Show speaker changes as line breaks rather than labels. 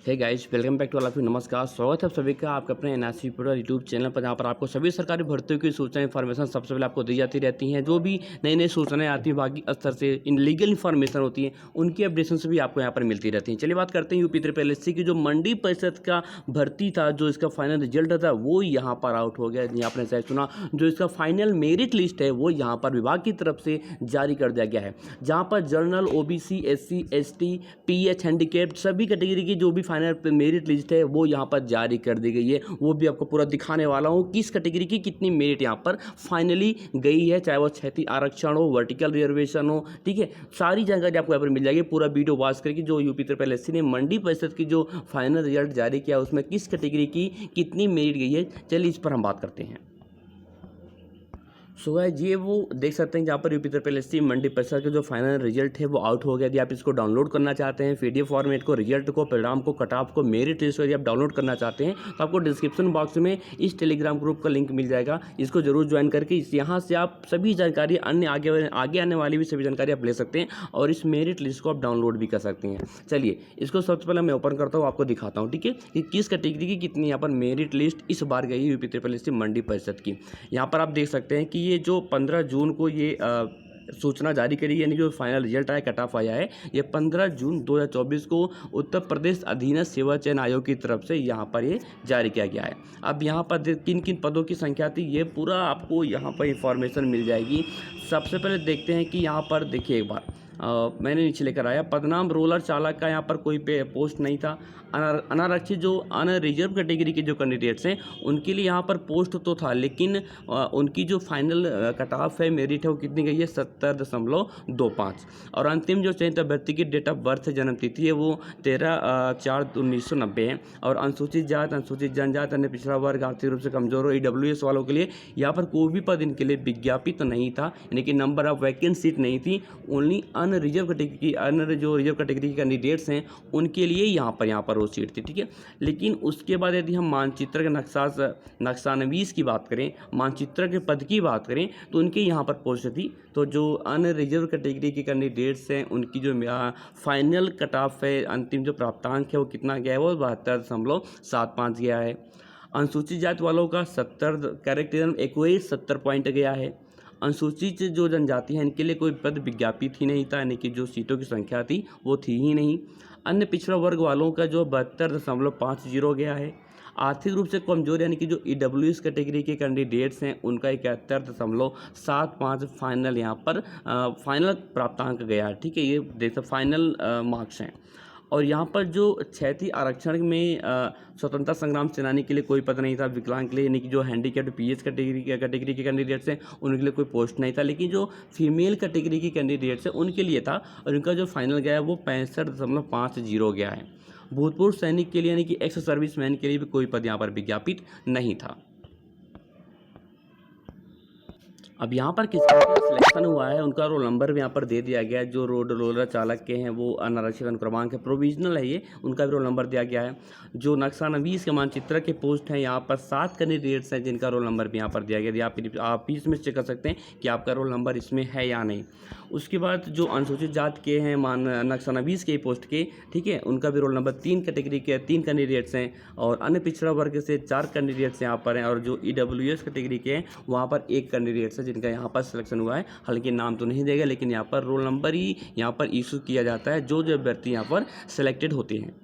Hey guys, welcome back to all of you. नमस्कार, स्वागत है आप सभी का आपके अपने एनआरसी प्रो यूट्यूब चैनल पर, जहाँ पर आपको सभी सरकारी भर्तियों की सूचना इन्फॉर्मेशन सबसे पहले आपको दी जाती रहती हैं। जो भी नई नई सूचनाएं आती हैं बाकी स्तर से इन लीगल इन्फॉर्मेशन होती हैं, उनकी अपडेशन भी आपको यहाँ पर मिलती रहती हैं। चलिए बात करते हैं यूपी ट्रिपल एससी की जो मंडी परिषद का भर्ती था, जो इसका फाइनल रिजल्ट था वो यहाँ पर आउट हो गया। यहाँ आपने शायद सुना, जो इसका फाइनल मेरिट लिस्ट है वो यहाँ पर विभाग की तरफ से जारी कर दिया गया है, जहाँ पर general, OBC, SC, ST, pH, handicapped सभी कैटेगरी की जो भी फाइनल मेरिट लिस्ट है वो यहाँ पर जारी कर दी गई है। वो भी आपको पूरा दिखाने वाला हूँ किस कैटेगरी की कितनी मेरिट यहाँ पर फाइनली गई है, चाहे वो क्षैतिज आरक्षण हो, वर्टिकल रिजर्वेशन हो, ठीक है। सारी जानकारी आपको यहाँ पर मिल जाएगी। पूरा वीडियो वॉच करके जो यूपी ट्रिपल एससी ने मंडी परिषद की जो फाइनल रिजल्ट जारी किया उसमें किस कैटेगरी की कितनी मेरिट गई है, चलिए इस पर हम बात करते हैं। सो गाइस, ये वो देख सकते हैं जहाँ पर यूपी ट्रिपल एससी मंडी परिषद का जो फाइनल रिजल्ट है वो आउट हो गया। यदि आप इसको डाउनलोड करना चाहते हैं, पीडीएफ फॉर्मेट को, रिजल्ट को, परिणाम को, कट ऑफ को, मेरिट लिस्ट को यदि आप डाउनलोड करना चाहते हैं तो आपको डिस्क्रिप्शन बॉक्स में इस टेलीग्राम ग्रुप का लिंक मिल जाएगा। इसको जरूर ज्वाइन करके यहाँ से आप सभी जानकारी, अन्य आगे आने वाली भी सभी जानकारी आप ले सकते हैं और इस मेरिट लिस्ट को आप डाउनलोड भी कर सकते हैं। चलिए इसको सबसे पहले मैं ओपन करता हूँ, आपको दिखाता हूँ, ठीक है, कि किस कैटेगरी की कितनी यहाँ पर मेरिट लिस्ट इस बार गई है यूपी ट्रिपल एससी मंडी परिषद की। यहाँ पर आप देख सकते हैं कि ये जो 15 जून को ये सूचना जारी करी, यानी जो फाइनल रिजल्ट आया, कट ऑफ आया है, ये 15 जून 2024 को उत्तर प्रदेश अधीनस्थ सेवा चयन आयोग की तरफ से यहाँ पर ये जारी किया गया है। अब यहाँ पर किन किन पदों की संख्या थी ये पूरा आपको यहाँ पर इंफॉर्मेशन मिल जाएगी। सबसे पहले देखते हैं कि यहाँ पर देखिए एक बार मैंने नीचे लेकर आया, पदनाम रोलर चालक का यहाँ पर कोई पोस्ट नहीं था। अनारक्षित जो अनरिजर्व कैटेगरी के जो कैंडिडेट्स हैं उनके लिए यहाँ पर पोस्ट तो था, लेकिन उनकी जो फाइनल कट ऑफ है, मेरिट है, वो कितनी गई है 70.25। और अंतिम जो चयनित अभ्यर्थी की डेट ऑफ बर्थ, जन्म तिथि है, वो 13/4/1990 है। और अनुसूचित जात, अनुसूचित जनजात, अन्य पिछड़ा वर्ग, आर्थिक रूप से कमजोर हो, ईडब्ल्यूएस वालों के लिए यहाँ पर कोई भी पद इनके लिए विज्ञापित नहीं था, यानी कि नंबर ऑफ वैकेंट सीट नहीं थी। ओनली रिजर्व कैटेगरी की, जो रिजर्व कैटेगरी के कैंडिडेट्स हैं उनके लिए यहाँ पर वो सीट थी, ठीक है। लेकिन उसके बाद यदि हम मानचित्र के नक्शानवीस की बात करें, मानचित्र के पद की बात करें, तो उनके यहाँ पर पोस्ट थी। तो जो रिजर्व कैटेगरी के कैंडिडेट्स हैं उनकी जो फाइनल कट ऑफ है, अंतिम जो प्राप्तांक है वो कितना गया है, वो 72.75 गया है। अनुसूचित जाति वालों का 70 कैरेक्टर एक्वेट 70 पॉइंट गया है। अनुसूचित जो जनजाति है इनके लिए कोई पद विज्ञापित ही नहीं था, यानी कि जो सीटों की संख्या थी वो थी ही नहीं। अन्य पिछड़ा वर्ग वालों का जो 72.50 गया है। आर्थिक रूप से कमजोर यानी कि जो ईडब्ल्यूएस कैटेगरी के कैंडिडेट्स हैं उनका 71.75 फाइनल यहाँ पर फाइनल प्राप्तांक गया है, ठीक है। ये देख फाइनल मार्क्स हैं। और यहाँ पर जो क्षैतिज आरक्षण में स्वतंत्रता संग्राम सेनानी के लिए कोई पद नहीं था। विकलांग के लिए, यानी कि जो हैंडीकैप्ड पीएच कैटेगरी के कैंडिडेट्स हैं उनके लिए कोई पोस्ट नहीं था, लेकिन जो फीमेल कैटेगरी के कैंडिडेट्स हैं उनके लिए था, और उनका जो फाइनल गया है वो 65.50 गया है। भूतपूर्व सैनिक के लिए, यानी कि एक्स सर्विस मैन के लिए भी कोई पद यहाँ पर विज्ञापित नहीं था। अब यहाँ पर किसका सिलेक्शन हुआ है उनका रोल नंबर भी यहाँ पर दे दिया गया है। जो रोलर चालक के हैं वो अनारक्षित अनुक्रमांक है, प्रोविजनल है ये, उनका भी रोल नंबर दिया गया है। जो नक्शानवीस के मानचित्र के पोस्ट हैं यहाँ पर 7 कैंडिडेट्स हैं जिनका रोल नंबर भी यहाँ पर दिया गया है। आप इसमें चेक कर सकते हैं कि आपका रोल नंबर इसमें है या नहीं। उसके बाद जो अनुसूचित जात के हैं नक्शानवीस के पोस्ट के, ठीक है, उनका भी रोल नंबर 3 कैटेगरी के 3 कैंडिडेट्स हैं। और अन्य पिछड़ा वर्ग से 4 कैंडिडेट्स यहाँ पर हैं। और जो ईडब्ल्यूएस कैटेगरी के हैं वहाँ पर 1 कैंडिडेट्स है जिनका यहाँ पर सिलेक्शन हुआ है। हालांकि नाम तो नहीं देगा, लेकिन यहाँ पर रोल नंबर ही यहाँ पर इशू किया जाता है जो अभ्यर्थी यहाँ पर सिलेक्टेड होते हैं।